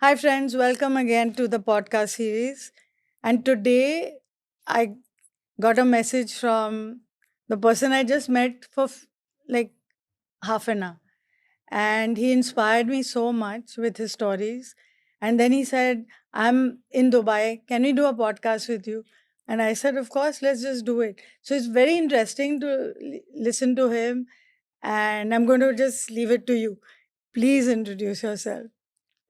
Hi, friends. Welcome again to the podcast series. And today I got a message from the person I just met for like half an hour. And he inspired me so much with his stories. And then he said, I'm in Dubai. Can we do a podcast with you? And I said, Of course, let's just do it. So it's very interesting to listen to him. And I'm going to just leave it to you. Please introduce yourself.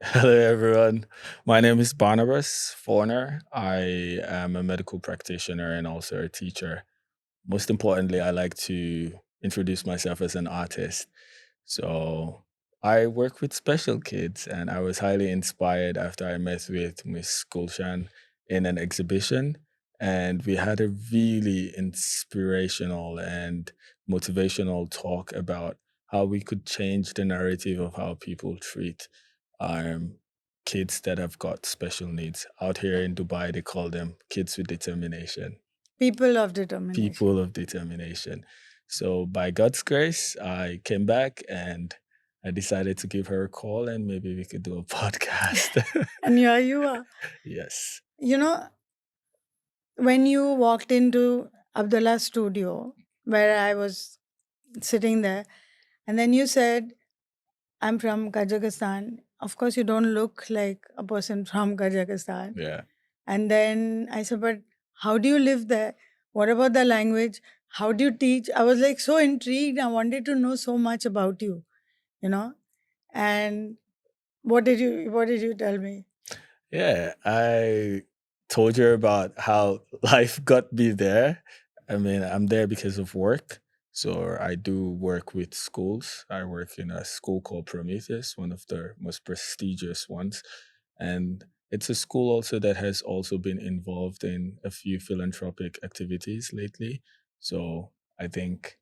Hello, everyone. My name is Barnabas Forner. I am a medical practitioner and also a teacher. Most importantly, I like to introduce myself as an artist. So I work with special kids, and I was highly inspired after I met with Miss Gulshan in an exhibition. And we had a really inspirational and motivational talk about how we could change the narrative of how people treat um, kids that have got special needs. Out here in Dubai, they call them kids with determination, People of determination. people of determination. So, by God's grace, I came back and I decided to give her a call and maybe we could do a podcast. And here you are. Yes. You know, when you walked into Abdullah's studio, where I was sitting there, and then you said, I'm from Kazakhstan. Of course, you don't look like a person from Kazakhstan. Yeah. And then I said, But how do you live there? What about the language? How do you teach? I was like so intrigued. I wanted to know so much about you, you know? And what did you tell me? Yeah, I told you about how life got me there. I mean, I'm there because of work. So I do work with schools. I work in a school called Prometheus, one of the most prestigious ones. And it's a school also that has also been involved in a few philanthropic activities lately. So I think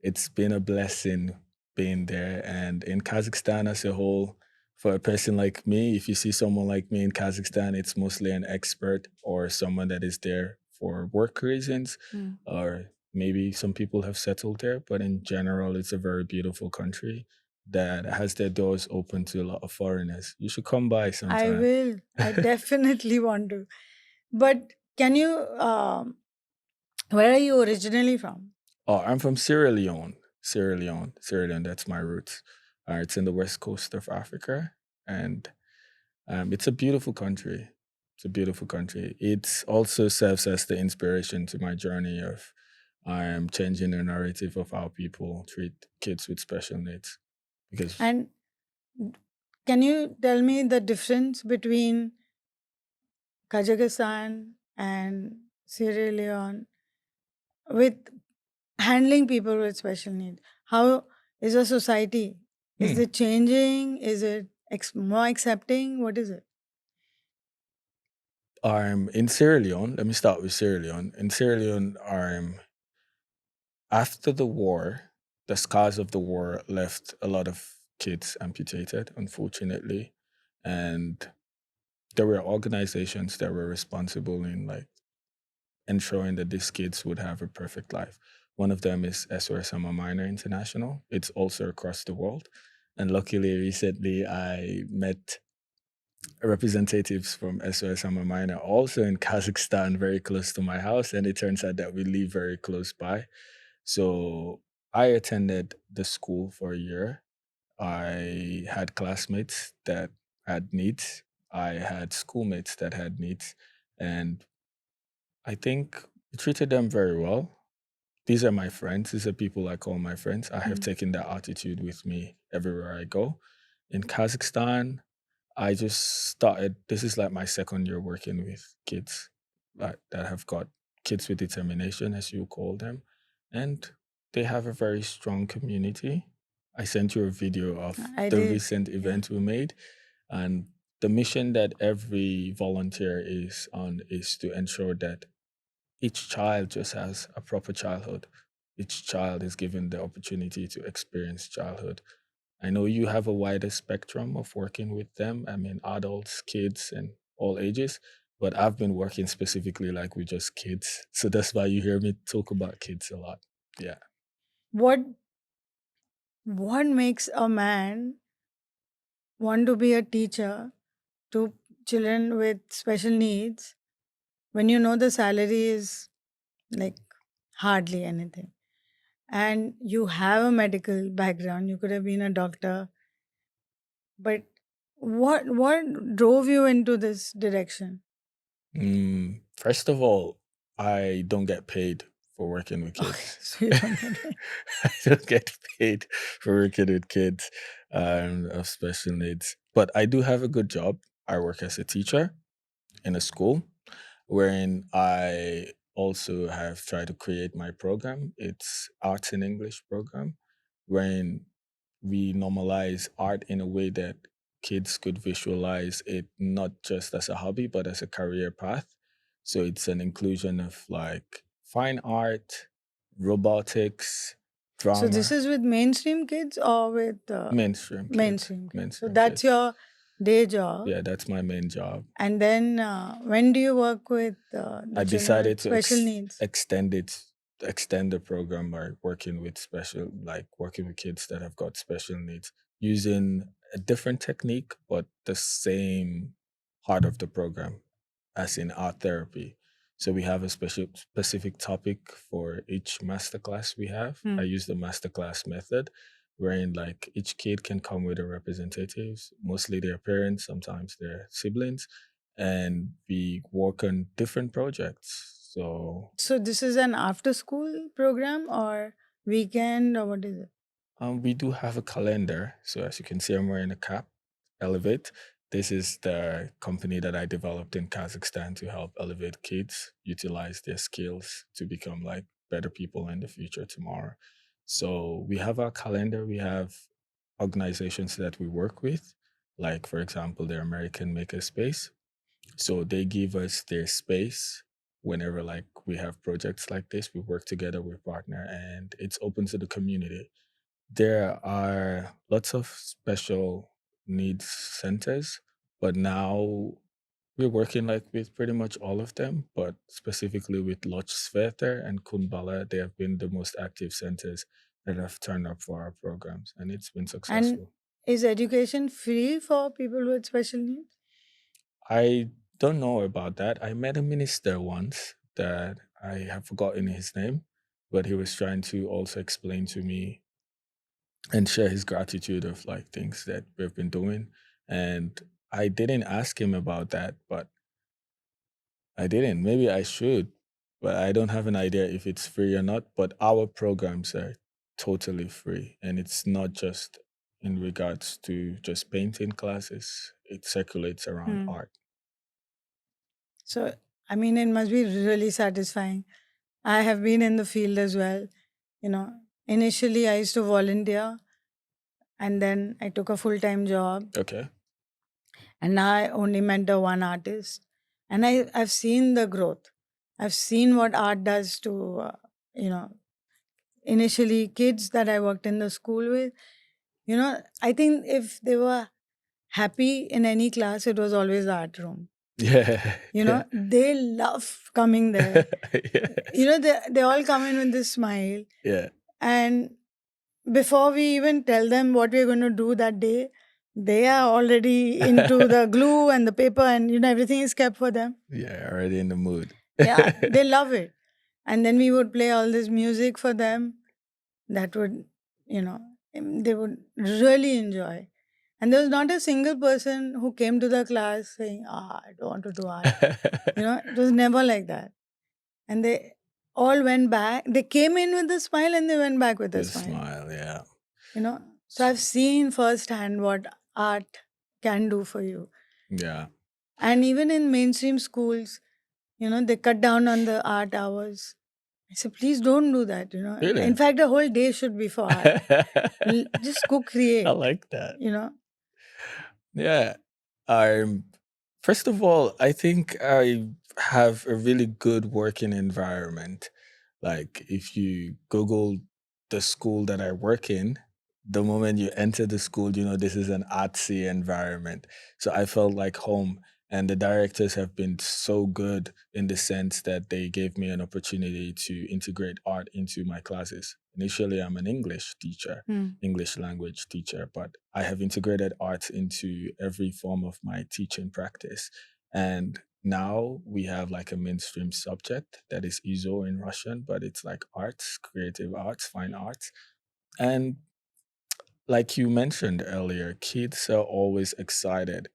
it's been a blessing being there. And in Kazakhstan as a whole, for a person like me, if you see someone like me in Kazakhstan, it's mostly an expert or someone that is there for work reasons, Mm. or maybe some people have settled there. But in general, it's a very beautiful country that has their doors open to a lot of foreigners. You should come by I sometime. will. I definitely want to. But can you, where are you originally from? Oh, I'm from Sierra Leone. Sierra Leone. That's my roots. It's in the west coast of Africa, and it's a beautiful country. It's a beautiful country. It also serves as the inspiration to my journey of changing the narrative of how people treat kids with special needs. Because And can you tell me the difference between Kazakhstan and Sierra Leone with handling people with special needs? How is a society? Is hmm, it changing? Is it more accepting? What is it? in Sierra Leone, let me start with Sierra Leone. In Sierra Leone, after the war, the scars of the war left a lot of kids amputated, unfortunately. And there were organizations that were responsible in like ensuring that these kids would have a perfect life. One of them is SOS Summer Minor International. It's also across the world. And luckily, recently, I met representatives from SOS Summer Minor also in Kazakhstan, very close to my house. And it turns out that we live very close by. So I attended the school for a year. I had classmates that had needs. I had schoolmates that had needs. And I think we treated them very well. These are my friends. These are people I call my friends. I have Mm. taken that attitude with me everywhere I go. In Kazakhstan, I just started. This is like my second year working with kids that have got kids with determination, as you call them. And they have a very strong community. I sent you a video of I the did. recent Yeah. event we made. And the mission that every volunteer is on is to ensure that each child just has a proper childhood. Each child is given the opportunity to experience childhood. I know you have a wider spectrum of working with them. I mean, adults, kids, and all ages. But I've been working specifically like with just kids. So that's why you hear me talk about kids a lot. Yeah. What what makes a man want to be a teacher to children with special needs, when you know the salary is like hardly anything, and you have a medical background, you could have been a doctor, but what drove you into this direction? First of all, I don't get paid for working with Okay, kids. so you don't get it. I don't get paid for working with kids of special needs, but I do have a good job. I work as a teacher in a school, wherein I also have tried to create my program. It's Arts in English program, wherein we normalize art in a way that kids could visualize it not just as a hobby but as a career path. So it's an inclusion of like fine art, robotics, So this drama, is with mainstream kids or with mainstream kids, mainstream kids? So mainstream that's kids. your day job. Yeah, that's my main job. And then when do you work with I the children decided with to special needs? extend the program by working with working with kids that have got special needs using a different technique, but the same heart of the program, as in art therapy. So we have a specific topic for each masterclass we have. I Hmm. use the masterclass method, wherein like each kid can come with a representatives, mostly their parents, sometimes their siblings, and we work on different projects. So So this is an after school program or weekend or what is it? we do have a calendar. So as you can see, I'm wearing a cap. Elevate. This is the company that I developed in Kazakhstan to help elevate kids utilize their skills to become like better people in the future tomorrow. So we have our calendar. We have organizations that we work with, like for example, the American Makerspace. So they give us their space whenever like we have projects like this. We work together, we partner, and it's open to the community. There are lots of special needs centers, but now we're working like with pretty much all of them, but specifically with Loch Sveter and Kundbala, they have been the most active centers that have turned up for our programs, and it's been And successful. is education free for people with special needs? I don't know about that. I met a minister once that I have forgotten his name, but he was trying to also explain to me and share his gratitude of like things that we've been doing. And I didn't ask him about that, but I didn't. Maybe I should, but I don't have an idea if it's free or not. But our programs are totally free. And it's not just in regards to just painting classes, it circulates around Hmm. art. So I mean, it must be really satisfying. I have been in the field as well. You know, initially I used to volunteer, and then I took a full time job, Okay. and now I only mentor one artist. And I've seen the growth. I've seen what art does to, you know, initially kids that I worked in the school with. You know, I think if they were happy in any class, it was always the art room. Yeah. You Yeah. know, they love coming there. You Yes. know, they all come in with this smile. Yeah. And before we even tell them what we're going to do that day, they are already into the glue and the paper, and you know, everything is kept for them. Yeah, already in the mood. Yeah, they love it. And then we would play all this music for them that would, you know, they would really enjoy. And there was not a single person who came to the class saying, I don't want to do art. You know, it was never like that. And they all went back. They came in with a smile and they went back with a The smile. smile, yeah. You know, so I've seen firsthand what art can do for you. Yeah. And even in mainstream schools, you know, they cut down on the art hours. I said, please don't do that. You know, in Really? fact, the whole day should be for art. Just go I create. like that. You know, Yeah. I'm First of all, I think I have a really good working environment. Like if you Google the school that I work in, the moment you enter the school, you know this is an artsy environment. So I felt like home. And the directors have been so good in the sense that they gave me an opportunity to integrate art into my classes. Initially, I'm an English teacher, English language teacher, but I have integrated art into every form of my teaching practice. And now we have like a mainstream subject that is ISO in Russian, but it's like arts, creative arts, fine arts. And like you mentioned earlier, kids are always excited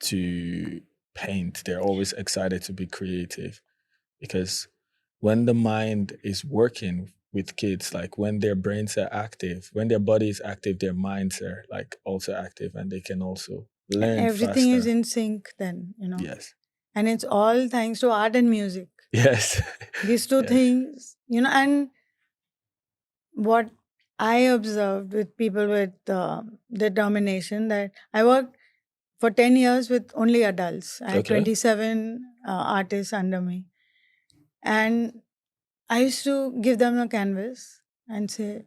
to paint. They're always excited to be creative because when the mind is working with kids, like when their brains are active, when their body is active, their minds are like also active and they can also learn Everything is faster. in sync then, Yes. and it's all thanks to art and music. Yes. These two Yes. things, and what I observed with people with determination, that I worked for 10 years with only adults. I had Okay. 27 artists under me. And I used to give them a canvas and say,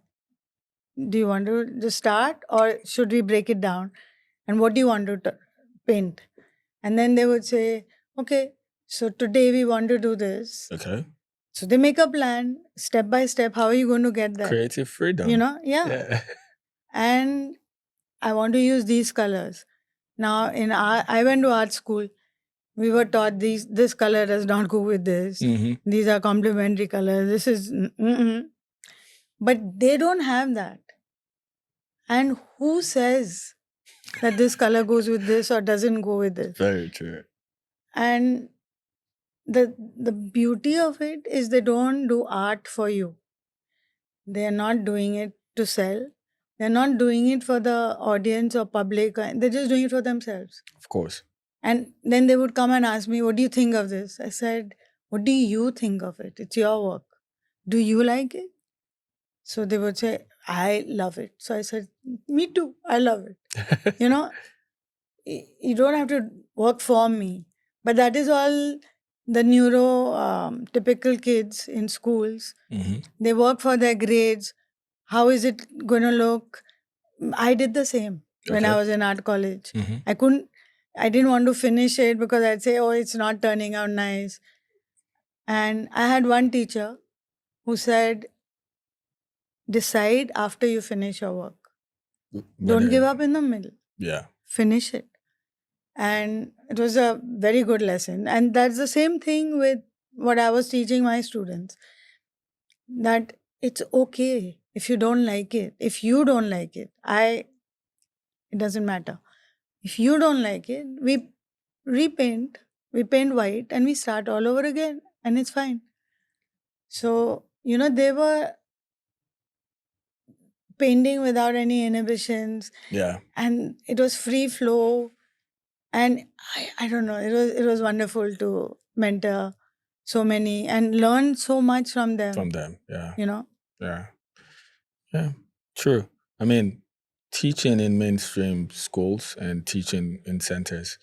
do you want to just start or should we break it down? And what do you want to paint? And then they would say, okay, so today we want to do this. Okay. So they make a plan step by step. How are you going to get there? Creative freedom. Yeah. Yeah. And I want to use these colors. Now, I went to art school. We were taught this color does not go with this. These are complementary colors. This is, but they don't have that. And who says that this color goes with this or doesn't go with this? Very true. And the beauty of it is they don't do art for you. They are not doing it to sell. They're not doing it for the audience or public. They're just doing it for themselves. Of course. And then they would come and ask me, what do you think of this? I said, what do you think of it? It's your work. Do you like it? So they would say, I love it. So I said, me too. I love it. You don't have to work for me. But that is all the typical kids in schools. They work for their grades. How is it going to look? I did the same when I Okay. was in art college. I didn't want to finish it because I'd say, oh, it's not turning out nice. And I had one teacher who said, decide after you finish your work. Don't give up in the middle. Yeah. Finish it. And it was a very good lesson. And that's the same thing with what I was teaching my students, that it's okay if you don't like it. If you don't like it, it doesn't matter. If you don't like it, we repaint, we paint white and we start all over again and it's fine. So, they were painting without any inhibitions. Yeah. And it was free flow. And I don't know, it was wonderful to mentor so many and learn so much from them. From them. Yeah. Yeah. Yeah. True. I mean, teaching in mainstream schools and teaching in centers,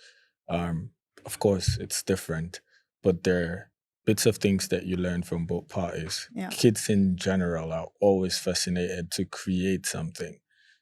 of course, it's different, but there are bits of things that you learn from both parties. Yeah. Kids in general are always fascinated to create something.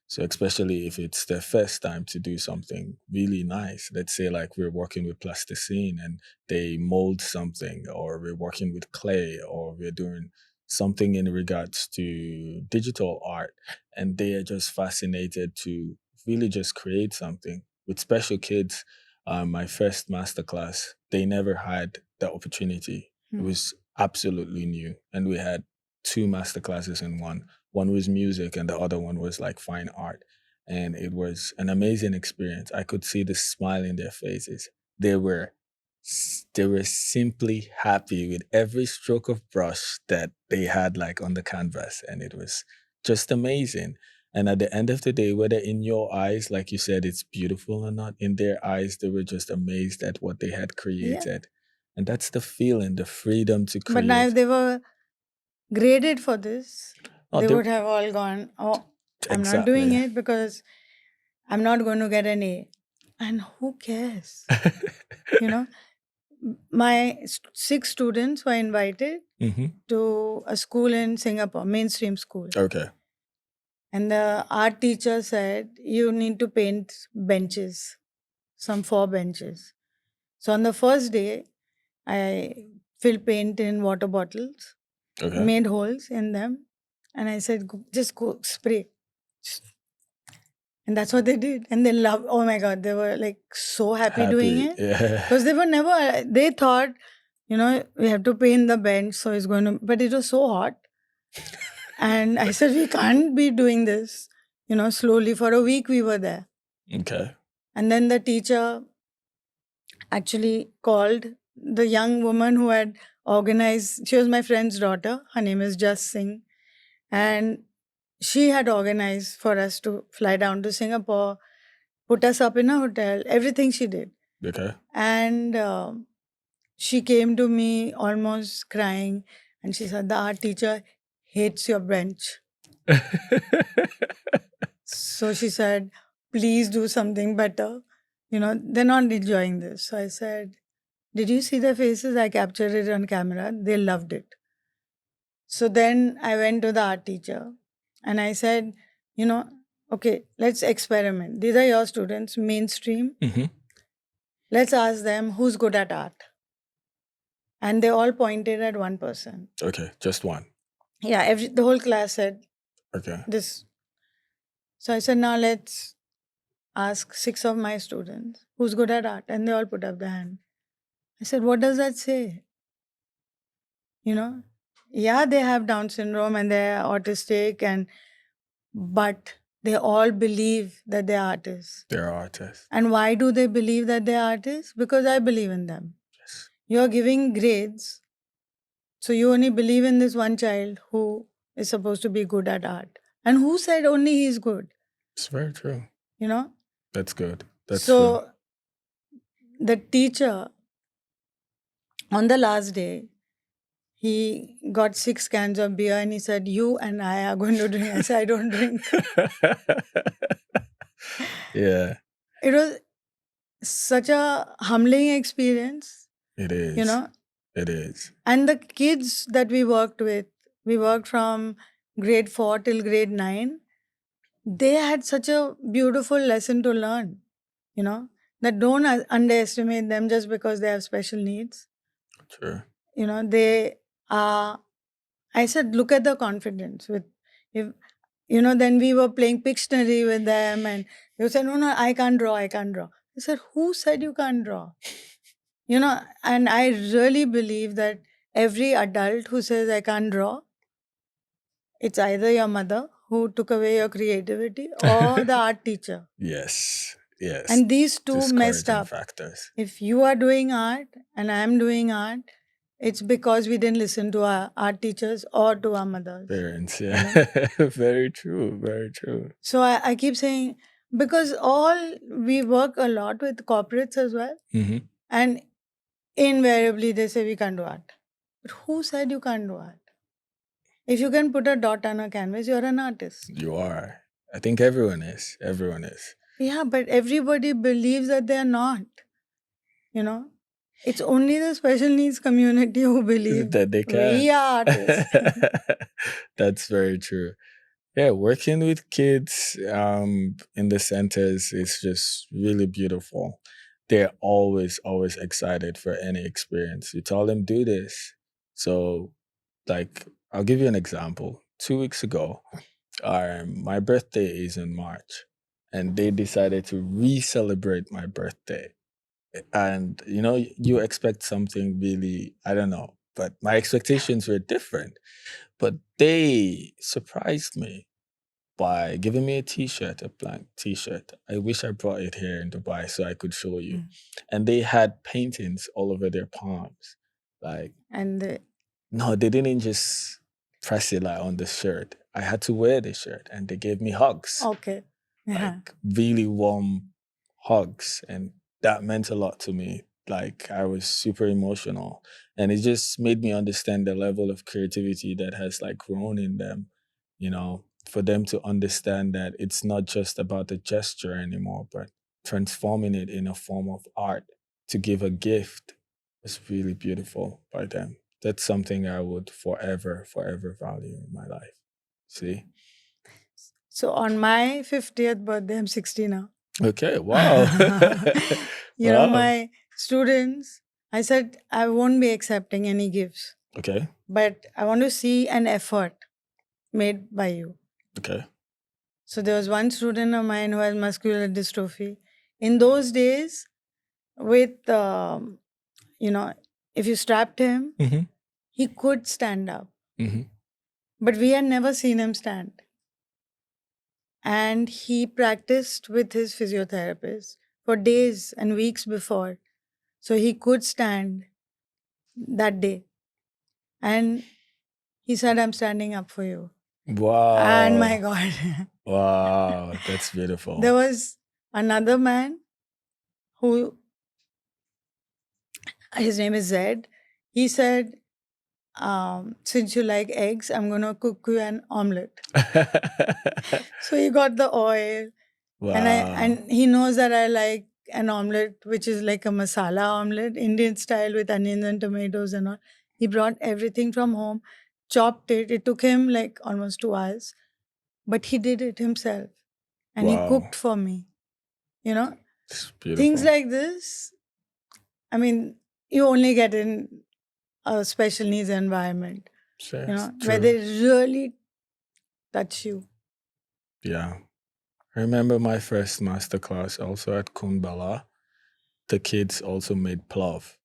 So especially if it's their first time to do something really nice, let's say like we're working with plasticine and they mold something, or we're working with clay, or we're doing something in regards to digital art, and they are just fascinated to really just create something. With special kids, my first masterclass, they never had the opportunity. It was absolutely new, and we had two masterclasses in one. One was music, and the other one was like fine art, and it was an amazing experience. I could see the smile in their faces. They were they were simply happy with every stroke of brush that they had like on the canvas, and it was just amazing. And at the end of the day, whether in your eyes, like you said, it's beautiful or not, in their eyes, they were just amazed at what they had created. And that's the feeling, the freedom to create. But now if they were graded for this, Oh, they would have all gone, oh, I'm not doing Exactly. it because I'm not going to get an A. And who cares? My 6 students were invited to a school in Singapore, mainstream school. Okay. And the art teacher said, you need to paint benches, some 4 benches. So on the first day, I filled paint in water bottles, Okay. made holes in them, and I said, just go spray. And that's what they did. And they loved, oh my God, they were like so happy doing it. Yeah. Because they were never, they thought, we have to paint the bench, so it's going to, but it was so hot. And I said, we can't be doing this, slowly. For a week, we were there. Okay. And then the teacher actually called the young woman who had organized, she was my friend's daughter. Her name is Just Singh. And she had organized for us to fly down to Singapore, put us up in a hotel, everything she did. Okay. And she came to me almost crying and she said, the art teacher hates your bench. So she said, please do something better. They're not enjoying this. So I said, did you see their faces? I captured it on camera. They loved it. So then I went to the art teacher and I said, okay, let's experiment. These are your students, mainstream. Mm-hmm. Let's ask them who's good at art. And they all pointed at one person. Okay, just one. Yeah, the whole class said Okay. this. So I said, now let's ask 6 of my students who's good at art. And they all put up their hand. I said, what does that say? Yeah, they have Down syndrome and they're autistic, but they all believe that they're artists. They're artists. And why do they believe that they're artists? Because I believe in them. Yes. You're giving grades, so you only believe in this one child who is supposed to be good at art. And who said only he's good? It's very true. That's good. That's so true. The teacher, on the last day, he got 6 cans of beer and he said, you and I are going to drink. I said, I don't drink. Yeah. It was such a humbling experience. It is. It is. And the kids that we worked with, we worked from grade 4 till grade 9. They had such a beautiful lesson to learn, that don't underestimate them just because they have special needs. Sure. They are, I said, look at the confidence then we were playing Pictionary with them and they said, no, I can't draw. I said, who said you can't draw? And I really believe that every adult who says I can't draw, it's either your mother who took away your creativity or the art teacher. Yes. And these two messed up. Factors. If you are doing art and I'm doing art, it's because we didn't listen to our art teachers or to our mothers. Parents, yeah. Very true. Very true. So I keep saying, because we work a lot with corporates as well. Mm-hmm. And invariably they say we can't do art. But who said you can't do art? If you can put a dot on a canvas, you're an artist. You are. I think everyone is. Everyone is. Yeah, but everybody believes that they're not. It's only the special needs community who believe that they can. We are artists. That's very true. Yeah, working with kids in the centers is just really beautiful. They're always excited for any experience. You tell them, do this. So, like, I'll give you an example. 2 weeks ago, my birthday is in March, and they decided to re-celebrate my birthday. And, you expect something really, I don't know, but my expectations were different. But they surprised me by giving me a t-shirt, a blank t-shirt. I wish I brought it here in Dubai so I could show you. And they had paintings all over their palms. No, they didn't just press it like on the shirt. I had to wear the shirt and they gave me hugs. Okay. Like really warm hugs. And that meant a lot to me. Like I was super emotional. And it just made me understand the level of creativity that has like grown in them, for them to understand that it's not just about the gesture anymore, but transforming it in a form of art to give a gift is really beautiful by them. That's something I would forever value in my life. See? So on my 50th birthday, I'm 60 now. Okay, wow. Wow. My students, I said, I won't be accepting any gifts, Okay. but I want to see an effort made by you. Okay. So there was one student of mine who has muscular dystrophy. In those days, with, you know, if you strapped him, Mm-hmm. he could stand up. Mm-hmm. But we had never seen him stand. And he practiced with his physiotherapist for days and weeks before. So he could stand that day. And he said, I'm standing up for you. And my Wow. God, Wow. That's beautiful. there was another man who, his name is Zed. He said, since you like eggs, I'm going to cook you an omelette. So he got the oil, and Wow. he knows that I like an omelette, which is like a masala omelette, Indian style with onions and tomatoes and all. He brought everything from home, chopped it. It took him like almost 2 hours, but he did it himself, and he Wow. cooked for me. You know, It's things beautiful. like this. I mean, you only get in a special needs environment. Sure. You know, where True. they really touch you. Yeah. I remember my first masterclass also at Kumbala. The kids also made plov.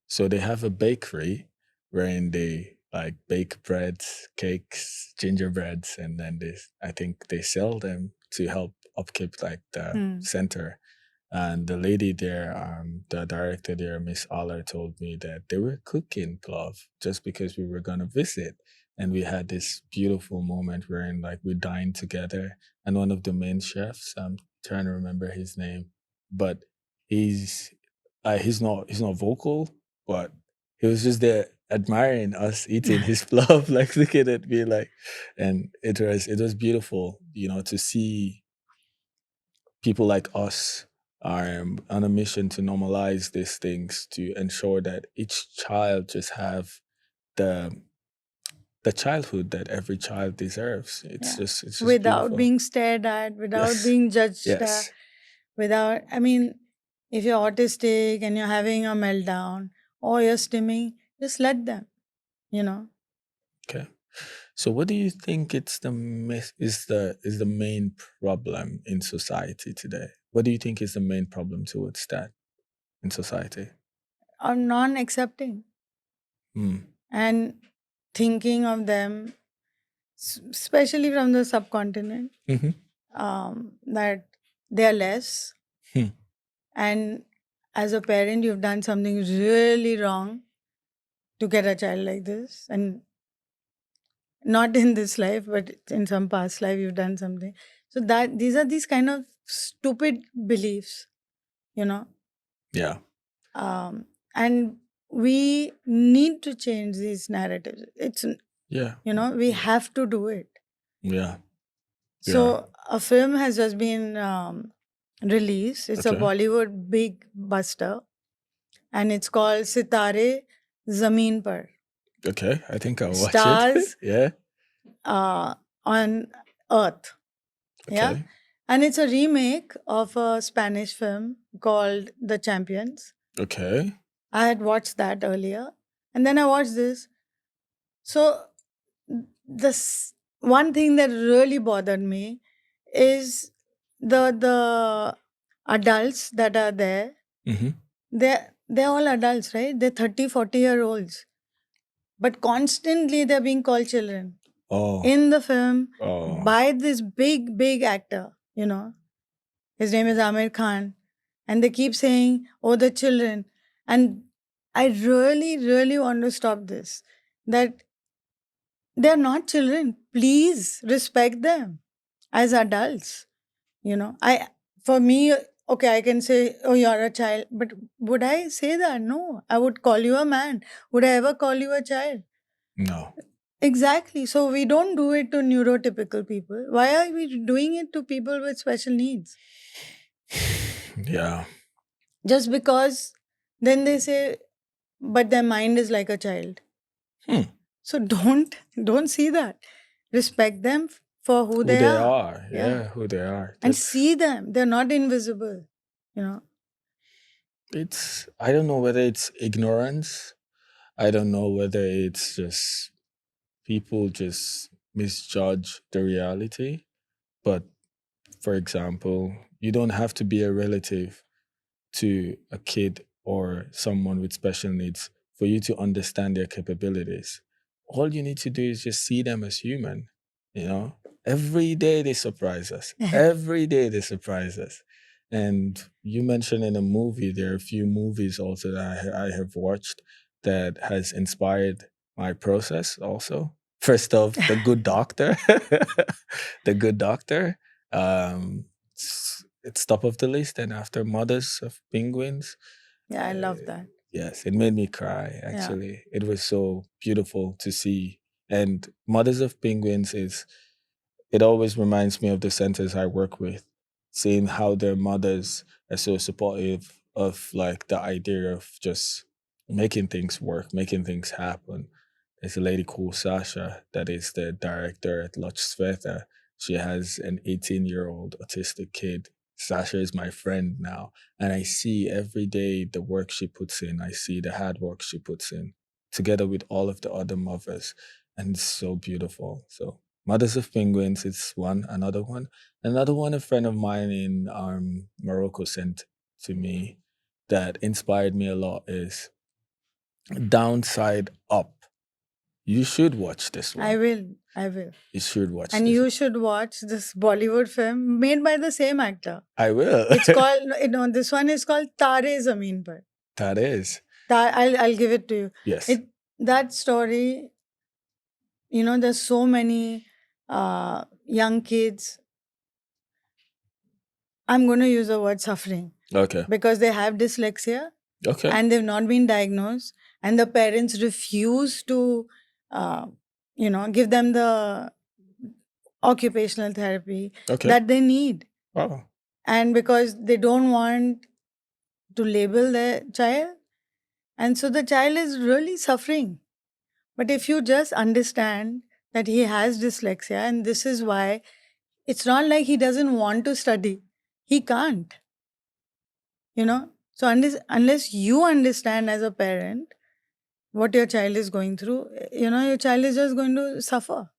So they have a bakery wherein they like bake breads, cakes, gingerbreads, and then I think they sell them to help upkeep like the center. And the lady there, the director there, Miss Aller, told me that they were cooking plov just because we were gonna visit. And we had this beautiful moment wherein like we dined together. And one of the main chefs, I'm trying to remember his name, but he's he's not vocal, but he was just there admiring us eating his plov, like looking at me like, and it was beautiful, to see people like us are on a mission to normalize these things to ensure that each child just have the the childhood that every child deserves. It's just Without beautiful. being stared at, without Yes. being judged, Yes. without, I mean, if you're autistic and you're having a meltdown or you're stimming, just let them, you know. Okay. So what do you think is the main problem in society today? What do you think is the main problem towards that in society? Or non accepting Hmm. and thinking of them, especially from the subcontinent, Mm-hmm. that they're less. Hmm. And as a parent, you've done something really wrong to get a child like this. And not in this life, but in some past life, you've done something. So that these are these kind of stupid beliefs, you know. Yeah. Um, and we need to change these narratives. It's, Yeah. we have to do it. Yeah. So a film has just been released. It's a Okay. Bollywood big buster, and it's called Sitare Zameen Par. Okay. I think I'll watch it. Stars Yeah. On Earth. Yeah. Okay. And it's a remake of a Spanish film called The Champions. Okay. I had watched that earlier. And then I watched this. So, this one thing that really bothered me is the adults that are there. Mm-hmm. They're all adults, right? They're 30, 40-year-olds. But constantly they're being called children. Oh. In the film Oh. by this big actor, His name is Amir Khan. And they keep saying, oh, the children. And I really, really want to stop this. That they're not children. Please respect them as adults. For me, okay, I can say, oh, you're a child. But would I say that? No. I would call you a man. Would I ever call you a child? No. Exactly. So we don't do it to neurotypical people. Why are we doing it to people with special needs? Yeah. Just because then they say, but their mind is like a child. Hmm. So don't see that. Respect them for who Who they they are. are. Yeah. Who they are. And That's see them. They're not invisible. You know. It's, I don't know whether it's ignorance. I don't know whether it's just people just misjudge the reality. But for example, you don't have to be a relative to a kid or someone with special needs for you to understand their capabilities. All you need to do is just see them as human, you know? Every day they surprise us. Every day they surprise us. And you mentioned in a movie, there are a few movies also that I have watched that has inspired my process also. First off, The Good Doctor. The Good Doctor. It's top of the list. And after Mothers of Penguins, Yeah, I love uh, that. yes, it made me cry. Yeah. Actually, it was so beautiful to see. And Mothers of Penguins is, it always reminds me of the centers I work with, seeing how their mothers are so supportive of like the idea of just making things work, making things happen. There's a lady called Sasha that is the director at Loch Sveta. She has an 18-year-old autistic kid. Sasha is my friend now. And I see every day the work she puts in. I see the hard work she puts in together with all of the other mothers. And it's so beautiful. So Mothers of Penguins, it's one, another one. Another one a friend of mine in Morocco sent to me that inspired me a lot is Downside Up. You should watch this I one. will. I will. You should watch And this you one. should watch this Bollywood film made by the same actor. I will. It's called, this one is called Tare Zameen Par. That is. I'll give it to you. Yes. It that story, there's so many young kids. I'm going to use the word suffering Okay. because they have dyslexia Okay. and they've not been diagnosed, and the parents refuse to, give them the occupational therapy Okay. that they need. Wow. And because they don't want to label their child, and so the child is really suffering. But if you just understand that he has dyslexia, and this is why, it's not like he doesn't want to study, he can't, So unless you understand as a parent what your child is going through, your child is just going to suffer.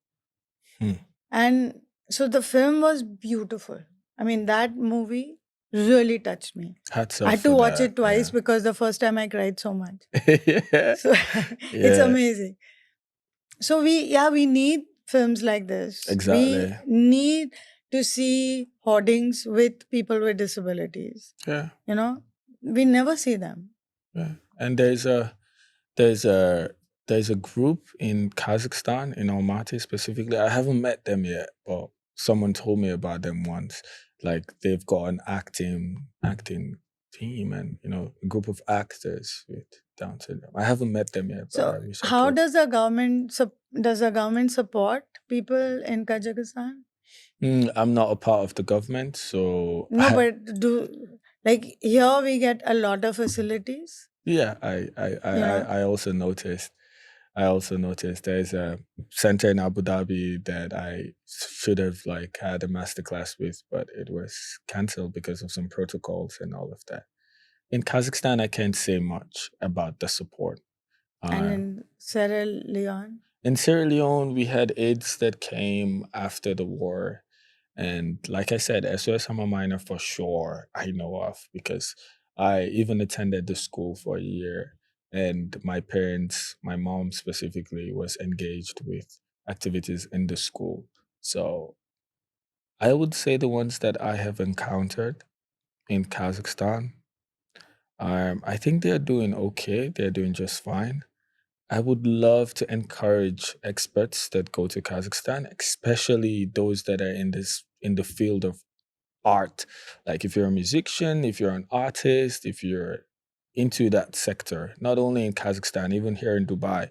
Hmm. And so the film was beautiful. I mean, that movie really touched me. Hats I off had to for watch that. it twice because the first time I cried so much. Yeah. So it's Yeah. amazing. So we need films like this. Exactly. We need to see hoardings with people with disabilities. Yeah. We never see them. Yeah. And there's a there's a group in Kazakhstan, in Almaty specifically. I haven't met them yet, but someone told me about them once. Like they've got an acting team and a group of actors with Down syndrome. I haven't met them yet, but I So wish I how could. does the government support people in Kazakhstan? I'm not a part of the government, so No, but like here we get a lot of facilities. yeah, You know, I also noticed. I also noticed there's a center in Abu Dhabi that I should have like had a masterclass with, but it was canceled because of some protocols and all of that. In Kazakhstan, I can't say much about the support. and Um, in Sierra Leone. in Sierra Leone, we had AIDS that came after the war. And like I said, SOS Hammer Minor for sure I know of because I even attended the school for a year. And my parents, my mom specifically, was engaged with activities in the school. So I would say the ones that I have encountered in Kazakhstan, I think they're doing okay. They're doing just fine. I would love to encourage experts that go to Kazakhstan, especially those that are in the field of art. Like if you're a musician, if you're an artist, if you're into that sector, not only in Kazakhstan, even here in Dubai,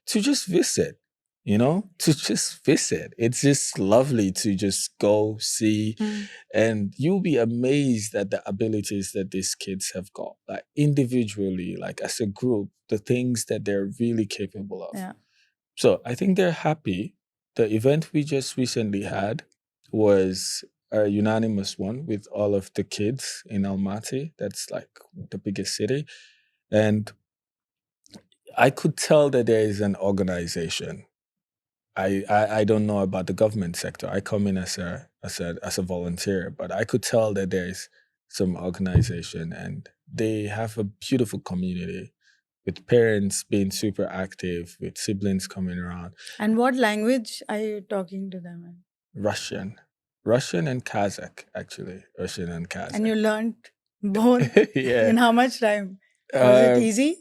to just visit, to just visit. It's just lovely to just go see, Mm, and you'll be amazed at the abilities that these kids have got, like individually, like as a group, the things that they're really capable of. yeah. So I think they're happy. The event we just recently had was a unanimous one with all of the kids in Almaty. That's like the biggest city. And I could tell that there is an organization. I don't know about the government sector. I come in as a volunteer, but I could tell that there is some organization and they have a beautiful community with parents being super active, with siblings coming around. And what language are you talking to them in? Russian. Russian and Kazakh, actually. Russian and And you Kazakh. learned both Yeah. in how much time? Was it Uh, easy?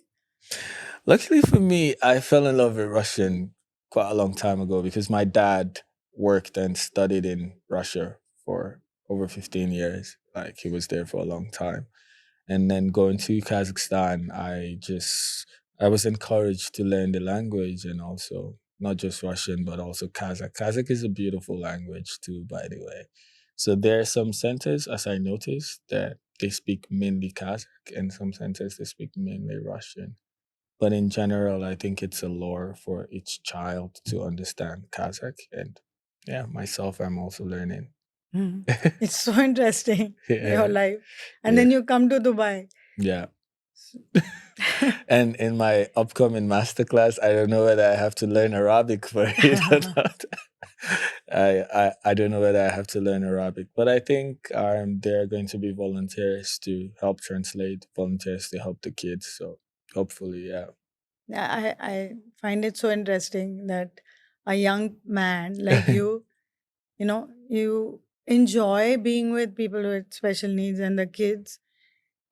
Luckily for me, I fell in love with Russian quite a long time ago because my dad worked and studied in Russia for over 15 years. Like he was there for a long time. And then going to Kazakhstan, I was encouraged to learn the language and also not just Russian, but also Kazakh. Kazakh is a beautiful language too, by the way. So there are some centers, as I noticed, that they speak mainly Kazakh, and some centers they speak mainly Russian. But in general, I think it's a lore for each child to understand Kazakh. And yeah, myself, I'm also learning. Mhm. It's so interesting, your Yeah, life. And yeah, then you come to Dubai. yeah. And in my upcoming masterclass, I don't know whether I have to learn Arabic for it or not. I don't know whether I have to learn Arabic, but I think there are going to be volunteers to help translate, volunteers to help the kids. So hopefully, yeah. Yeah, I find it so interesting that a young man like you enjoy being with people with special needs and the kids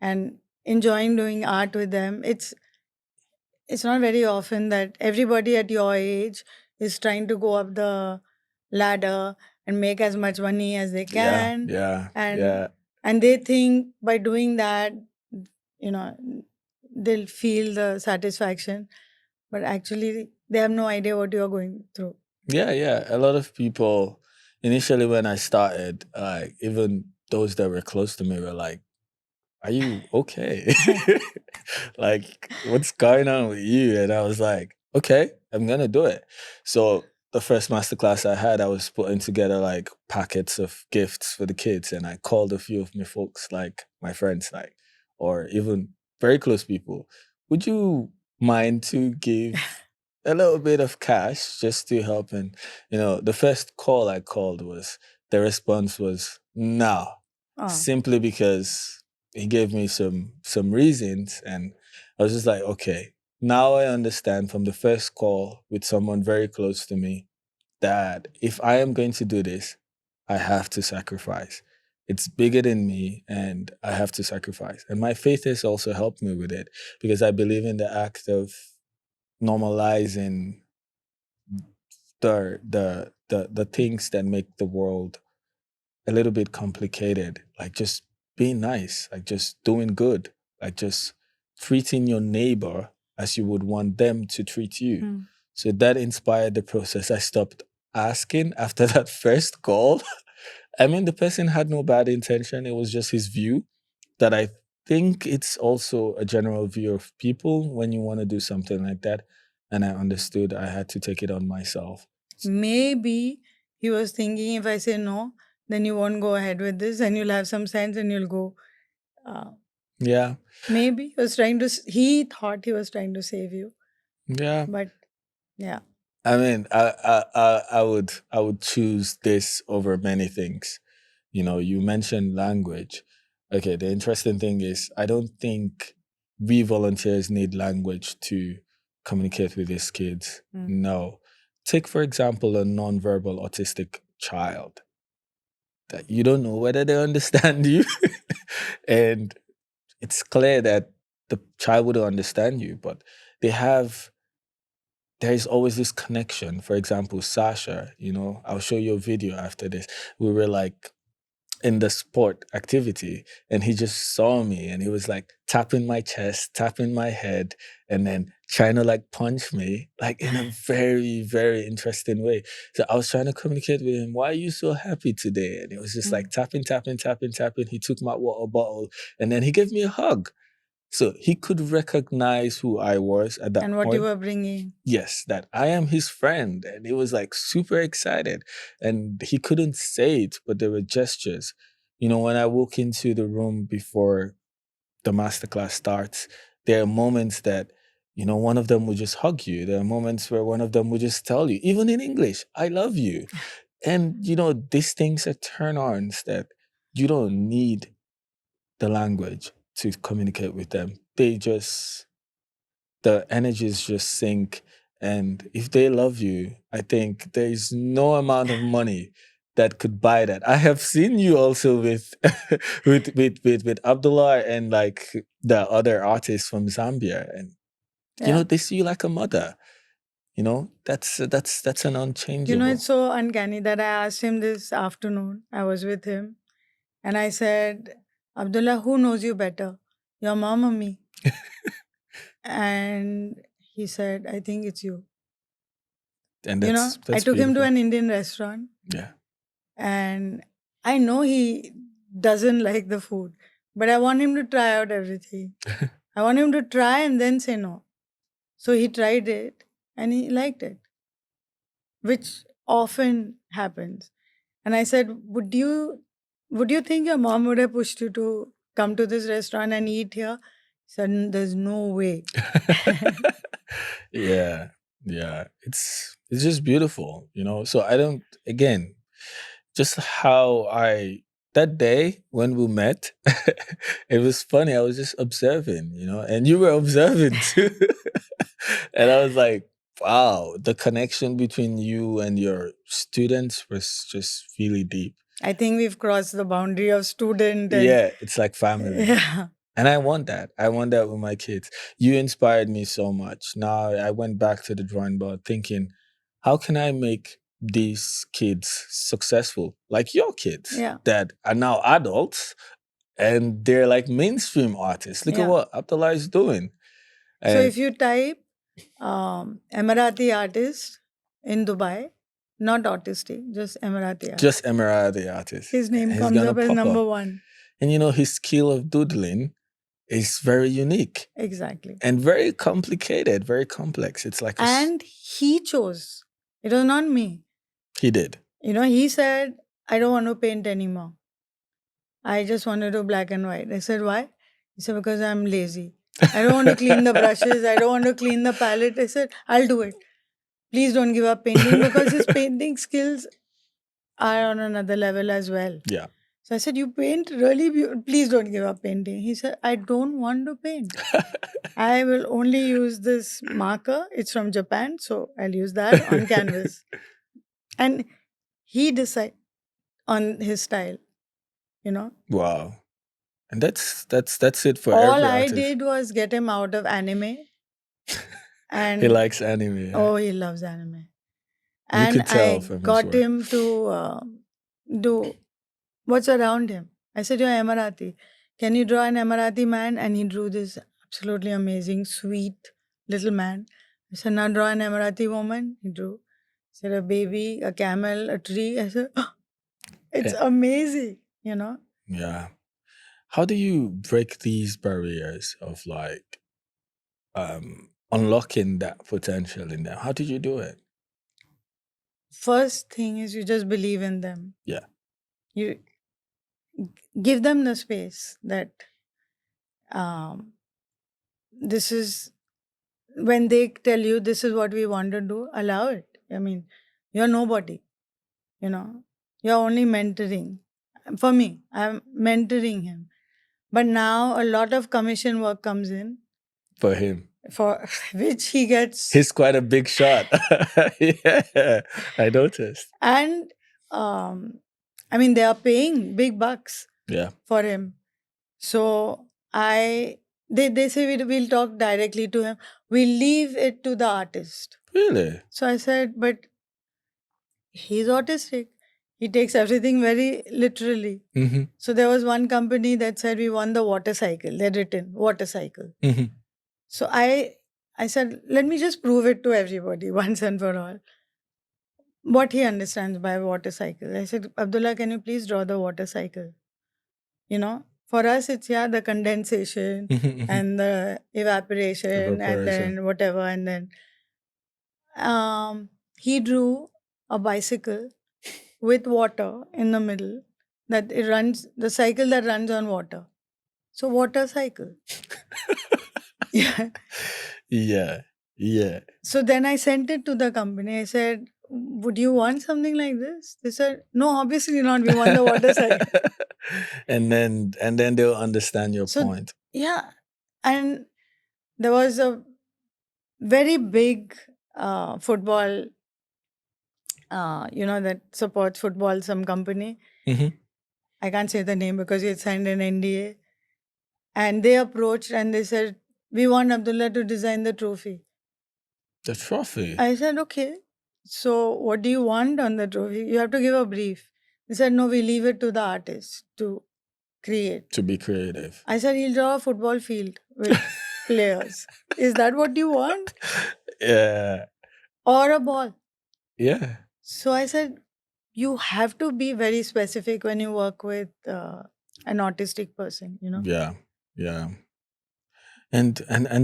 and enjoying doing art with them. It's not very often that everybody at your age is trying to go up the ladder and make as much money as they Yeah, can, yeah, and yeah. they think by doing that, you know, they'll feel the satisfaction, but actually they have no idea what you're going through. Yeah, yeah. A lot of people initially when I started, even those that were close to me were like, "Are you okay? Like, what's going on with you?" And I was like, "Okay, I'm gonna do it." So the first masterclass I had, I was putting together like packets of gifts for the kids, and I called a few of my folks, like my friends, like, or even very close people. Would you mind to give a little bit of cash just to help? And the first call I called was the response was no, Oh, simply because he gave me some reasons, and I was just like, okay, now I understand from the first call with someone very close to me that if I am going to do this, I have to sacrifice. It's bigger than me and I have to sacrifice. And my faith has also helped me with it because I believe in the act of normalizing the things that make the world a little bit complicated, like just being nice, like just doing good, like just treating your neighbor as you would want them to treat you. mm. So that inspired the process. I stopped asking after that first call. I mean, the person had no bad intention, it was just his view that I think it's also a general view of people when you want to do something like that. And I understood I had to take it on myself. Maybe he was thinking if I say no, then you won't go ahead with this and you'll have some sense and you'll go. Uh, Yeah. Maybe he was trying to, he thought he was trying to save you. Yeah. But yeah. I mean, I would choose this over many things. You mentioned language. Okay, the interesting thing is I don't think we volunteers need language to communicate with these kids. Mm. No. Take for example a nonverbal autistic child that you don't know whether they understand you. And it's clear that the child would understand you, but they have there is always this connection. For example, Sasha, I'll show you a video after this. We were like in the sport activity and he just saw me and he was like tapping my chest, tapping my head, and then trying to like punch me like in a very, very interesting way. So I was trying to communicate with him, why are you so happy today? And it was just like Mm. tapping, tapping, tapping, tapping. He took my water bottle and then he gave me a hug. So he could recognize who I was at that And what you point. were bringing. Yes, that I am his friend. And he was like super excited. And he couldn't say it, but there were gestures. You know, when I walk into the room before the masterclass starts, there are moments that, you know, one of them will just hug you. There are moments where one of them will just tell you, even in English, I love you. And, you know, these things are turn ons that you don't need the language to communicate with them. They just, the energies just sync. And if they love you, I think there is no amount of money that could buy that. I have seen you also with with Abdullah and like the other artists from Zambia, and you know Yeah. they see you like a mother. You know that's an You know, it's unchangeable. so uncanny that I asked him this afternoon. I was with him and I said, Abdullah, who knows you better? Your mom or me? And he said, I think it's you. And You know, I that's took him to beautiful. an Indian restaurant Yeah. and I know he doesn't like the food, but I want him to try out everything. I want him to try and then say no. So he tried it and he liked it, which often happens. And I said, would you think your mom would have pushed you to come to this restaurant and eat here? He said, there's no way. Yeah. Yeah. It's just beautiful, you know. So I don't, again, just how I, that day when we met, it was funny. I was just observing, you know, and you were observing too. And I was like, wow, the connection between you and your students was just really deep. I think we've crossed the boundary of student and Yeah, it's like family. yeah. And I want that. I want that with my kids. You inspired me so much. Now I went back to the drawing board thinking, how can I make these kids successful like your kids Yeah. that are now adults and they're like mainstream artists? Look at Yeah. what Abdullah is doing. So And if you type Emirati artist in Dubai, not autistic, just Emirati artist, just Emirati artist, his name he's comes gonna up as pop number up. one. And you know, his skill of doodling is very unique Exactly. and very complicated, very complex. It's like And he chose. It was not me. he did. You know, he said, I don't want to paint anymore. I just want to do black and white. I said, why? He said, because I'm lazy. I don't want to clean the brushes. I don't want to clean the palette. I said, I'll do it. Please don't give up painting because his painting skills are on another level as well. Yeah. So I said, you paint really beautiful. Please don't give up painting. He said, I don't want to paint. I will only use this marker. It's from Japan. So I'll use that on canvas. And he decided on his style, you know. Wow. And that's it for All every I artist. did was get him out of anime. He And likes anime. Yeah. oh, he loves anime. You And could tell I from his got work. him to do what's around him. I said, you're Emirati. Can you draw an Emirati man? And he drew this absolutely amazing, sweet little man. I said, now draw an Emirati woman. He drew. I said, a baby, a camel, a tree. I said, "Oh, it's Eh, amazing, you know. yeah. How do you break these barriers of like unlocking that potential in them? How did you do it? First thing is you just believe in them. Yeah. You give them the space that um, this is when they tell you this is what we want to do, allow it. I mean, you're nobody, you know, you're only mentoring. For me, I'm mentoring him. But now a lot of commission work comes in For him. for which he gets. He's quite a big shot. Yeah. I noticed. And I mean, they are paying big bucks Yeah. for him. So they say we'll talk directly to him. We'll leave it to the artist. Really? So I said, but he's autistic. He takes everything very literally. Mm-hmm. So there was one company that said we won the water cycle. They'd written water cycle. Mm-hmm. So I said, let me just prove it to everybody once and for all. What he understands by water cycle. I said, Abdullah, can you please draw the water cycle? You know, for us, it's the condensation and the evaporation and Evaporation. then whatever. And then he drew a bicycle with water in the middle that it runs, the cycle that runs on water. So, water cycle. Yeah. Yeah. Yeah. So then I sent it to the company. I said, would you want something like this? They said, no, obviously not. We want the water cycle. and then they'll understand your So, point. yeah. And there was a very big football, that supports football, some company. Mhm. I can't say the name because it signed an NDA. And they approached and they said, we want Abdullah to design the trophy. The trophy. I said, okay. So, what do you want on the trophy? You have to give a brief. They said, no, we leave it to the artist to create. To be creative. I said, he'll draw a football field with players. Is that what you want? Yeah. Or a ball? Yeah. So I said, you have to be very specific when you work with an autistic person, Yeah. Yeah. And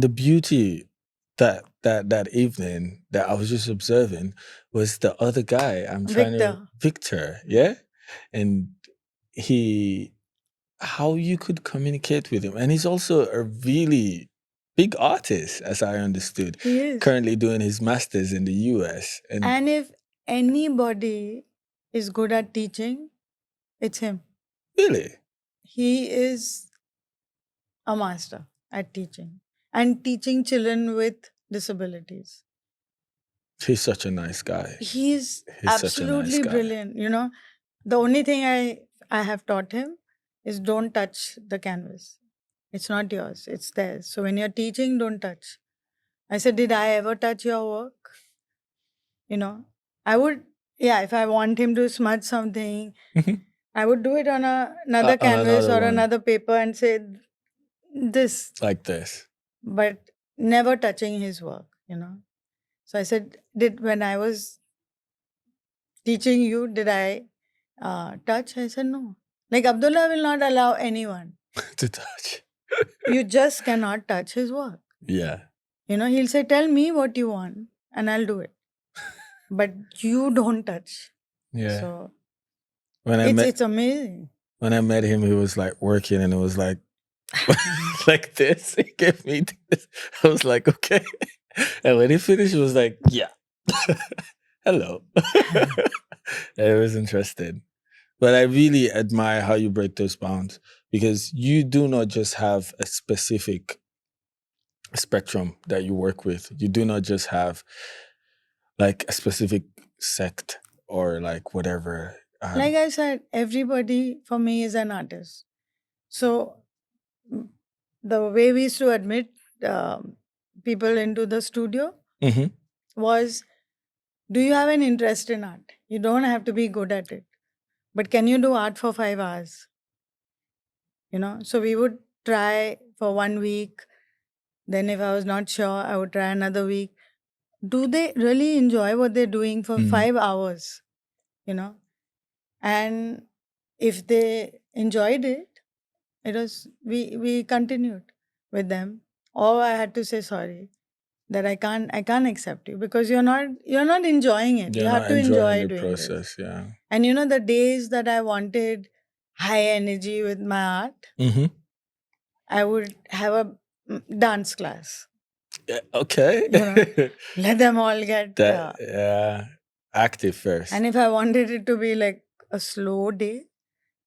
the beauty that evening that I was just observing was the other guy. Victor, yeah? And he how you could communicate with him. And he's also a really big artist, as I understood. He is. Currently doing his masters in the US. And if anybody is good at teaching, it's him. Really? He is a master at teaching and teaching children with disabilities. He's such a nice guy. He's such a nice absolutely guy. brilliant. The only thing I have taught him is don't touch the canvas. It's not yours, it's theirs. So when you're teaching, don't touch. I said, did I ever touch your work? I would, if I want him to smudge something, Mhm. I would do it on another canvas another or one. another paper and say this, Like this. but never touching his work. So I said, when I was teaching you, did I touch? I said, no. Like Abdullah will not allow anyone. To touch. You just cannot touch his work. Yeah. He'll say, tell me what you want and I'll do it. But you don't touch. Yeah. So it's amazing. When I met him, he was like working and it was like like this. He gave me this. I was like, okay. And when he finished, he was like, yeah. Hello. It was interesting. But I really admire how you break those bounds because you do not just have a specific spectrum that you work with. You do not just have like a specific sect or like whatever. Like I said, everybody for me is an artist. So the way we used to admit people into the studio Mhm. was, do you have an interest in art? You don't have to be good at it. But can you do art for 5 hours? So we would try for 1 week. Then if I was not sure, I would try another week. Do they really enjoy what they're doing for 5 hours? And if they enjoyed it, it was we continued with them. Or I had to say sorry that I can't accept you because you're not enjoying it. You're you have not to enjoying enjoy the doing this. process, yeah. And the days that I wanted high energy with my art, Mhm. I would have a dance class. Yeah, okay. Let them all get active first. And if I wanted it to be like a slow day,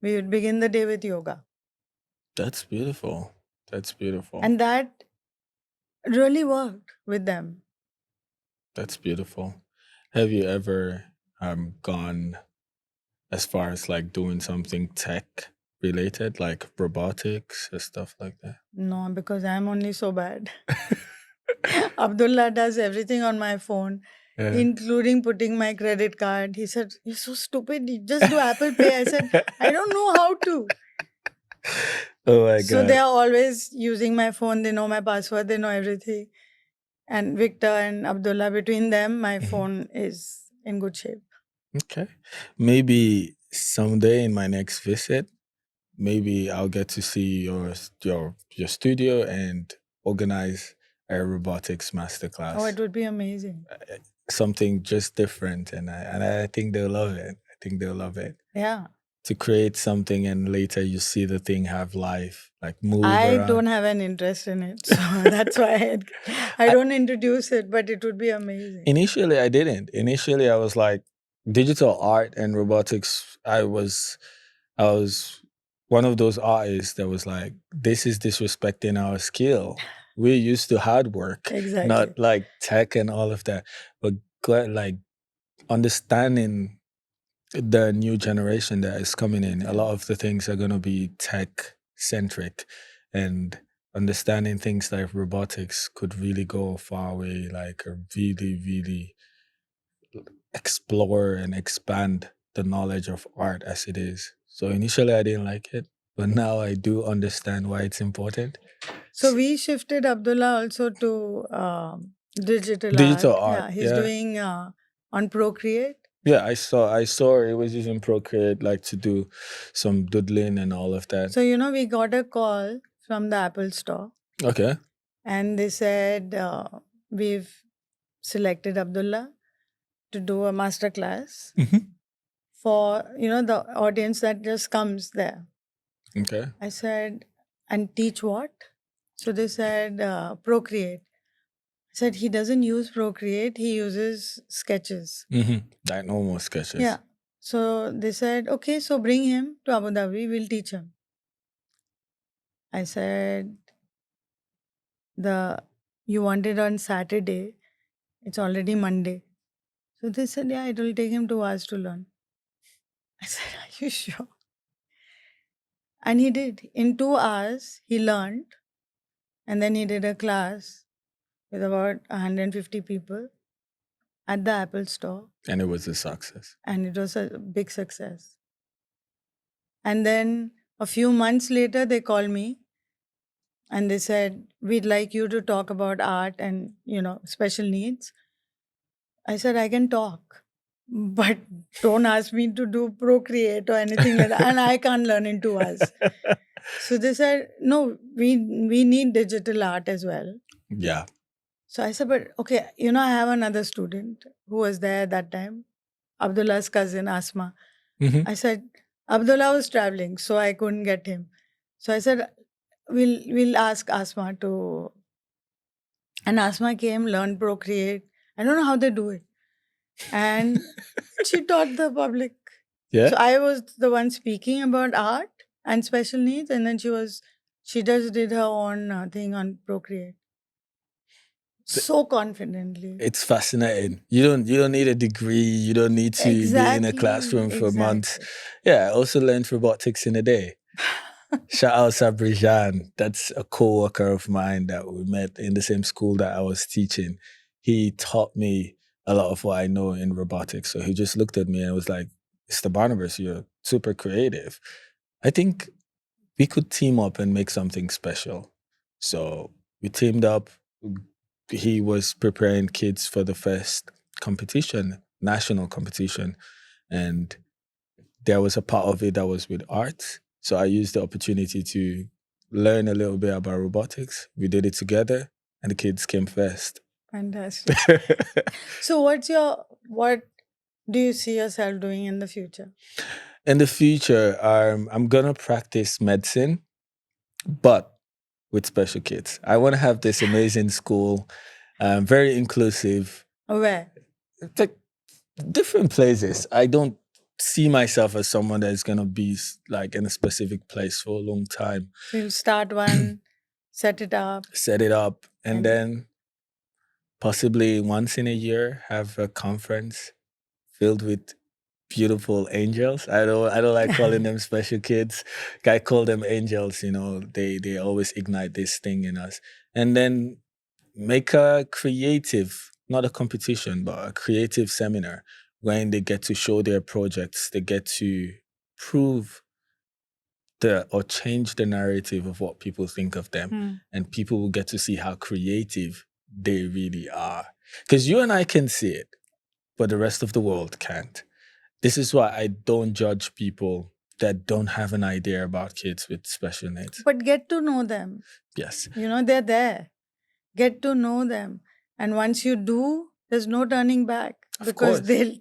we would begin the day with yoga. That's beautiful. That's beautiful. And that really worked with them. That's beautiful. Have you ever gone as far as like doing something tech related, like robotics or stuff like that? No, because I'm only so bad. Abdullah does everything on my phone, including putting my credit card. He said, you're so stupid. You just do Apple Pay. I said, I don't know how to. Oh my God. So they are always using my phone. They know my password. They know everything. And Victor and Abdullah, between them, my phone is in good shape. Okay. Maybe someday in my next visit, maybe I'll get to see your studio and organize a robotics Oh, masterclass. it would be amazing. Something just different, and I think they'll love it. I think they'll love it. Yeah. To create something and later you see the thing have life, like move I around. don't have an interest in it. So that's why I don't introduce it, but it would be amazing. Initially, I didn't. Initially, I was like, digital art and robotics. I was one of those artists that was like, this is disrespecting our skill. We're used to hard work, Exactly. not like tech and all of that. But like understanding the new generation that is coming in, a Yeah. lot of the things are going to be tech centric, and understanding things like robotics could really go far away, like really, really explore and expand the knowledge of art as it is. So initially I didn't like it, but now I do understand why it's important. So we shifted Abdullah also to digital Digital art. art, Yeah, he's yeah. doing on Procreate. Yeah, I saw it was using Procreate like to do some doodling and all of that. So, we got a call from the Apple store Okay. and they said, we've selected Abdullah to do a master class for, the audience that just comes there. Okay. I said, and teach what? So they said, Procreate. I said, he doesn't use Procreate, he uses Sketches. Like normal sketches. Yeah. So they said, okay, so bring him to Abu Dhabi, we'll teach him. I said, you want it on Saturday, it's already Monday. So they said, yeah, it will take him 2 hours to learn. I said, are you sure? And he did. In 2 hours, he learned. And then he did a class with about 150 people at the Apple store. And it was a success. And it was a big success. And then a few months later, they called me and they said, we'd like you to talk about art and, special needs. I said, I can talk, but don't ask me to do Procreate or anything like that. And I can't learn in 2 hours. So they said, no, we need digital art as well. Yeah. So I said, but okay, I have another student who was there that time, Abdullah's cousin, Asma. I said, Abdullah was traveling, so I couldn't get him. So I said, we'll ask Asma to. And Asma came, learned Procreate. I don't know how they do it. And she taught the public. Yeah. So I was the one speaking about art and special needs, and then she just did her own thing on Procreate. So confidently. It's fascinating. You don't need a degree. You don't need to be in a classroom for months. Yeah, I also learned robotics in a day. Shout out Sabrijan. That's a co-worker of mine that we met in the same school that I was teaching. He taught me a lot of what I know in robotics. So he just looked at me and was like, Mr. Barnabas, you're super creative. I think we could team up and make something special. So we teamed up. He was preparing kids for the first competition, national competition. And there was a part of it that was with art. So I used the opportunity to learn a little bit about robotics. We did it together and the kids came first. Fantastic. So what do you see yourself doing in the future? In the future, I'm going to practice medicine, but with special kids. I want to have this amazing school, very inclusive. Where? Like different places. I don't see myself as someone that's going to be like in a specific place for a long time. So you'll start one, set it up, and then possibly once in a year have a conference filled with beautiful angels. I don't like calling them special kids. I call them angels. They always ignite this thing in us, and then make a creative, not a competition, but a creative seminar when they get to show their projects. They get to prove or change the narrative of what people think of them, and people will get to see how creative they really are. Because you and I can see it, but the rest of the world can't. This is why I don't judge people that don't have an idea about kids with special needs. But get to know them. Yes, They're there. Get to know them. And once you do, there's no turning back of because course. they'll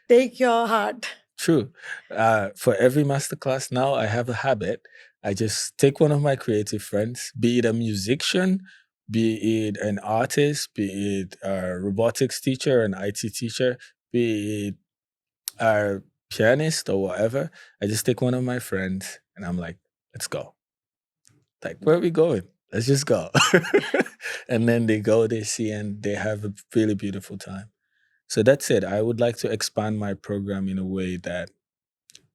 take your heart. True. For every masterclass now, I have a habit. I just take one of my creative friends, be it a musician, be it an artist, be it a robotics teacher, an IT teacher, be it a pianist or whatever. I just take one of my friends and I'm like, let's go. Like, where are we going? Let's just go. And then they go, they see, and they have a really beautiful time. So that's it. I would like to expand my program in a way that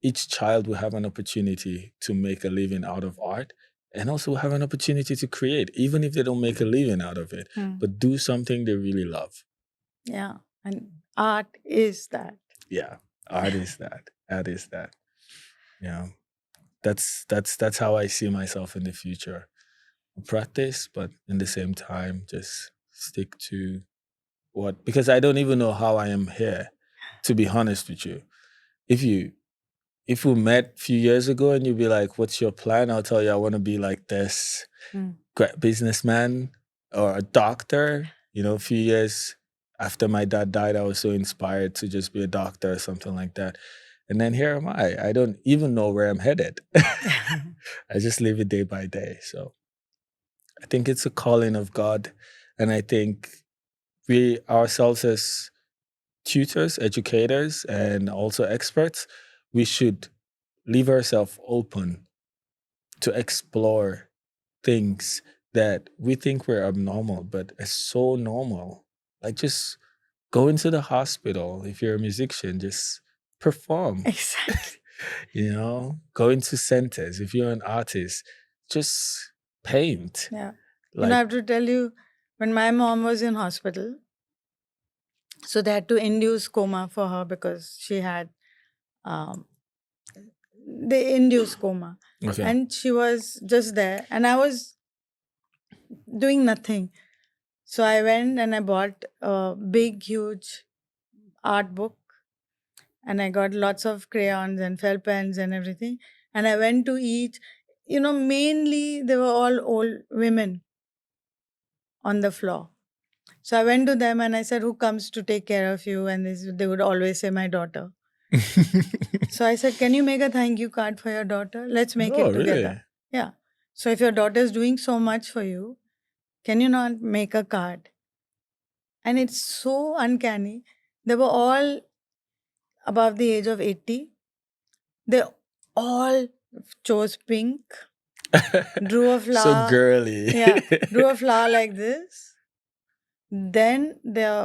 each child will have an opportunity to make a living out of art and also have an opportunity to create, even if they don't make a living out of it, but do something they really love. Yeah. And art is that. Yeah. Art is that. Art is that. Yeah. That's how I see myself in the future. Practice, but in the same time, just stick to what, because I don't even know how I am here, to be honest with you. If we met a few years ago and you'd be like, what's your plan? I'll tell you, I want to be like this great businessman or a doctor. A few years after my dad died, I was so inspired to just be a doctor or something like that. And then here am I. I don't even know where I'm headed. I just live it day by day. So I think it's a calling of God. And I think we ourselves as tutors, educators, and also experts, we should leave ourselves open to explore things that we think were abnormal, but it's so normal. Like just go into the hospital. If you're a musician, just perform. Exactly. Go into centers. If you're an artist, just paint. Yeah. Like, I have to tell you, when my mom was in hospital, so they had to induce coma for her because she had, they induced coma. okay. And she was just there. And I was doing nothing. So I went and I bought a big, huge art book. And I got lots of crayons and felt pens and everything. And I went to each, mainly they were all old women on the floor. So I went to them and I said, who comes to take care of you? And they would always say, my daughter. So I said, can you make a thank you card for your daughter? Let's make it together. Really? Yeah. So if your daughter is doing so much for you, can you not make a card? And it's so uncanny. They were all above the age of 80. They all chose pink, drew a flower. So girly. Yeah, drew a flower like this. Then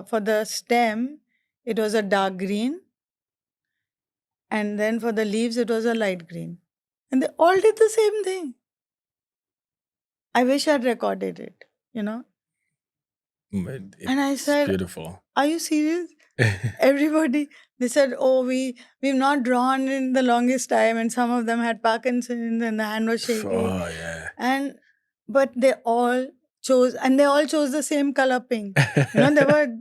for the stem, it was a dark green. And then for the leaves, it was a light green. And they all did the same thing. I wish I'd recorded it, And I said, beautiful. Are you serious? Everybody, they said, oh, we've not drawn in the longest time. And some of them had Parkinson's and the hand was shaky. Oh, yeah. But they all chose the same color pink. There were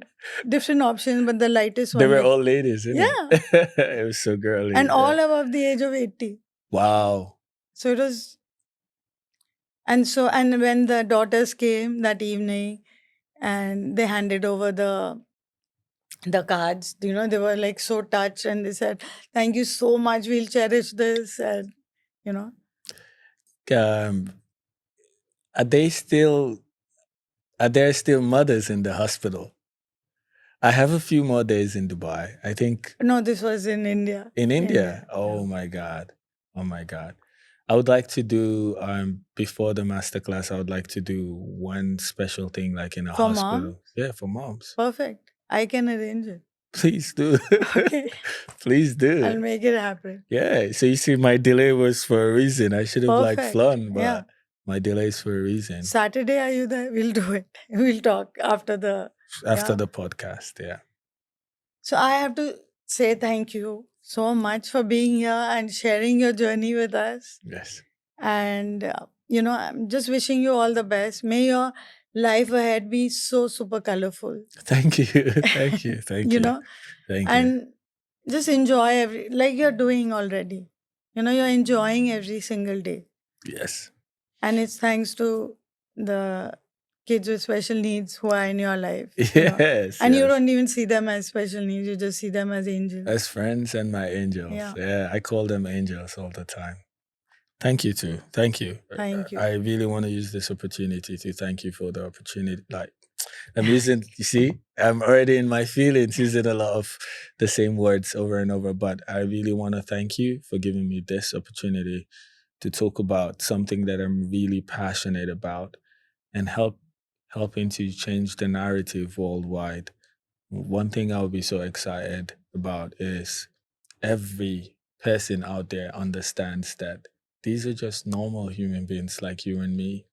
different options, but the lightest one. They were all ladies, isn't it? It was so girly. And all above the age of 80. Wow. So it was. And when the daughters came that evening and they handed over the cards, they were like so touched and they said, thank you so much, we'll cherish this. And, are there still mothers in the hospital? I have a few more days in Dubai. I think. No, this was in India. In India? Oh my God. Oh my God. I would like to do, before the masterclass, I would like to do one special thing like in a For hospital. moms? Yeah, for moms. Perfect. I can arrange it. Please do. Okay. Please do. I'll make it happen. Yeah. So you see, my delay was for a reason. I should have flown, but my delay is for a reason. Saturday, are you there? We'll do it. We'll talk after the podcast. Yeah. So I have to say thank you so much for being here and sharing your journey with us. Yes. And, I'm just wishing you all the best. May your life ahead be so super colorful. Thank you. Thank you. Thank you. Thank you. And just enjoy like you're doing already. you're enjoying every single day. Yes. And it's thanks to the kids with special needs who are in your life, Yes, And you yes. don't even see them as special needs, you just see them as angels. As friends and my angels. Yeah. Yeah, I call them angels all the time. Thank you too. Thank you. Thank you. I really want to use this opportunity to thank you for the opportunity. Like, I'm using, you see, I'm already in my feelings using a lot of the same words over and over, but I really want to thank you for giving me this opportunity to talk about something that I'm really passionate about and helping to change the narrative worldwide. One thing I'll be so excited about is every person out there understands that these are just normal human beings like you and me.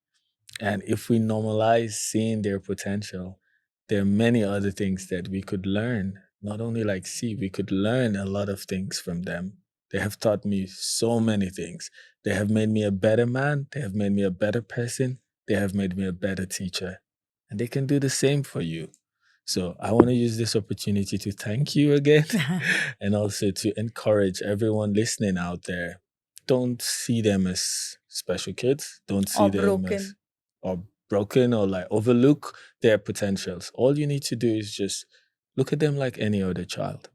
And if we normalize seeing their potential, there are many other things that we could learn. Not only like see, we could learn a lot of things from them. They have taught me so many things. They have made me a better man. They have made me a better person. They have made me a better teacher. And they can do the same for you. So I want to use this opportunity to thank you again and also to encourage everyone listening out there. Don't see them as special kids. Don't see Or them as broken. or broken or like overlook their potentials. All you need to do is just look at them like any other child.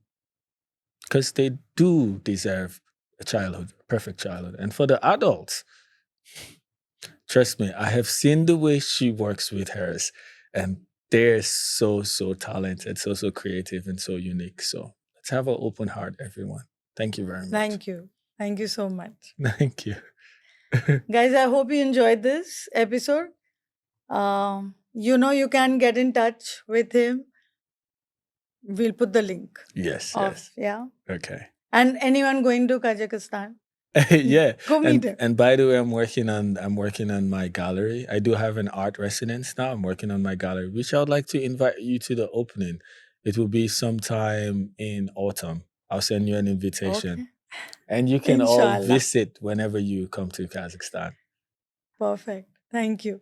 Because they do deserve a childhood, a perfect childhood. And for the adults, trust me, I have seen the way she works with hers, and they're so talented, so creative, and so unique. So let's have an open heart, everyone. Thank you very much. Thank you. Thank you so much. Thank you. Guys, I hope you enjoyed this episode. You can get in touch with him. We'll put the link. Yes, of, yes. Yeah. Okay. And anyone going to Kazakhstan? Yeah. Go meet him. And by the way, I'm working on my gallery. I do have an art residence now. I'm working on my gallery, which I would like to invite you to the opening. It will be sometime in autumn. I'll send you an invitation. Okay. And you can all Inshallah. visit whenever you come to Kazakhstan. Perfect. Thank you.